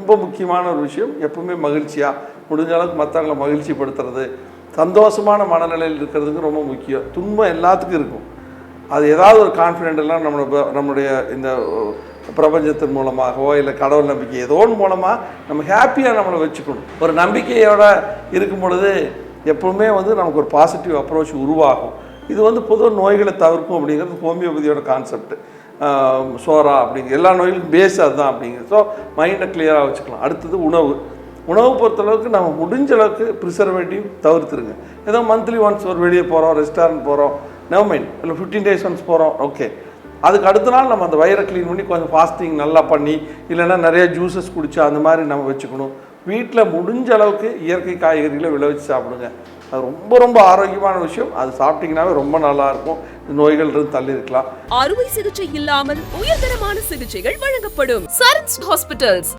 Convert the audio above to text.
ரொம்ப முக்கியமான ஒரு விஷயம். எப்பவுமே மகிழ்ச்சியாக முடிஞ்ச அளவுக்கு மற்றவங்களை மகிழ்ச்சிப்படுத்துறது, சந்தோஷமான மனநிலையில் இருக்கிறதுக்கு ரொம்ப முக்கியம். துன்பம் எல்லாத்துக்கும் இருக்கும். அது ஏதாவது ஒரு கான்ஃபிடென்ட்லாம் நம்மளுடைய இந்த பிரபஞ்சத்தின் மூலமாகவோ இல்லை கடவுள் நம்பிக்கை ஏதோ ஒன்று மூலமாக நம்ம ஹாப்பியாக நம்மளை வச்சுக்கணும். ஒரு நம்பிக்கையோடு இருக்கும் பொழுது எப்பவுமே நமக்கு ஒரு பாசிட்டிவ் அப்ரோச் உருவாகும். இது பொதுவாக நோய்களை தவிர்க்கும் அப்படிங்கிறது ஹோமியோபதியோட கான்செப்ட். சோரா அப்படிங்கிற எல்லா நோய்களுக்கும் பேஸ் அதுதான் அப்படிங்கிறது. ஸோ மைண்டை கிளியராக வச்சுக்கலாம். அடுத்தது உணவு பொறுத்தளவுக்கு நம்ம முடிஞ்ச அளவுக்கு ப்ரிசர்வேட்டிவ் தவிர்த்துருங்க. ஏதோ மந்த்லி ஒன்ஸ் ஒரு வெளியே போகிறோம், ரெஸ்டாரண்ட் போகிறோம், நோ மைண்ட், இல்லை 15 days ஒன்ஸ் போகிறோம், ஓகே. அதுக்கு அடுத்த நாள் நம்ம அந்த வயிறை க்ளீன் பண்ணி கொஞ்சம் ஃபாஸ்டிங் நல்லா பண்ணி, இல்லைன்னா நிறைய ஜூஸஸ் குடிச்சு அந்த மாதிரி நம்ம வச்சுக்கணும். வீட்டில் முடிஞ்ச அளவுக்கு இயற்கை காய்கறிகளை விளைவிச்சு சாப்பிடுங்க. அது ரொம்ப ரொம்ப ஆரோக்கியமான விஷயம். அது சாப்பிட்டீங்கன்னாவே ரொம்ப நல்லா இருக்கும். நோய்கள் இருந்து தள்ளி இருக்கலாம். அறுவை சிகிச்சை இல்லாமல் உயர்தரமான சிகிச்சைகள் வழங்கப்படும். சரண்ஸ் ஹாஸ்பிட்டல்ஸ்.